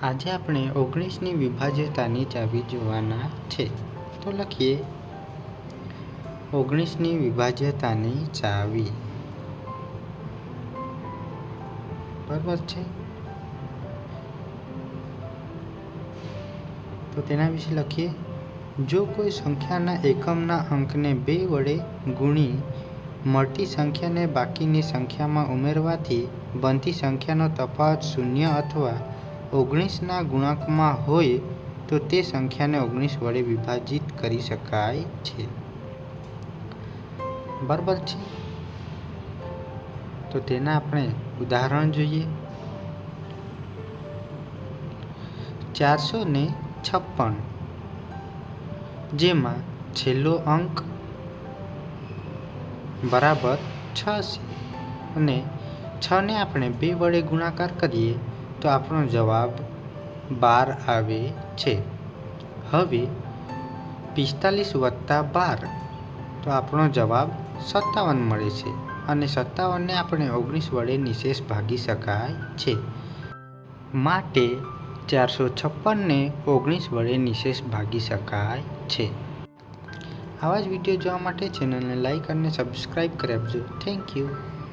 આજે આપણે 19ની વિભાજ્યતાની ચાવી જોવાના છે. તો લખીએ 19ની વિભાજ્યતાની ચાવી. બરાબર છે. તો તેના વિશે લખીએ. જો કોઈ સંખ્યાના એકમના અંકને 2 વડે ગુણી મળતી સંખ્યાને બાકીની સંખ્યામાં ઉમેરવાથી બનતી સંખ્યાનો તફાવત 0 અથવા 19ના ગુણાંકમાં હોય તો તે સંખ્યાને 19 વડે વિભાજિત કરી શકાય છે. બરાબર છે. તો તેના આપણે ઉદાહરણ જોઈએ. 456 જેમાં છેલ્લો અંક બરાબર 6 છે અને 6ને આપણે 2 વડે ગુણાકાર કરીએ તો આપણો જવાબ 12 આવે છે. હવે 45 વત્તા 12 તો આપણો જવાબ 57 મળે છે અને 57ને આપણે 19 વડે નિશેષ ભાગી શકાય છે. માટે 456ને 19 વડે નિશેષ ભાગી શકાય છે. આવા જ વિડીયો જોવા માટે ચેનલને લાઈક અને સબસ્ક્રાઈબ કરી આપજો. Thank you.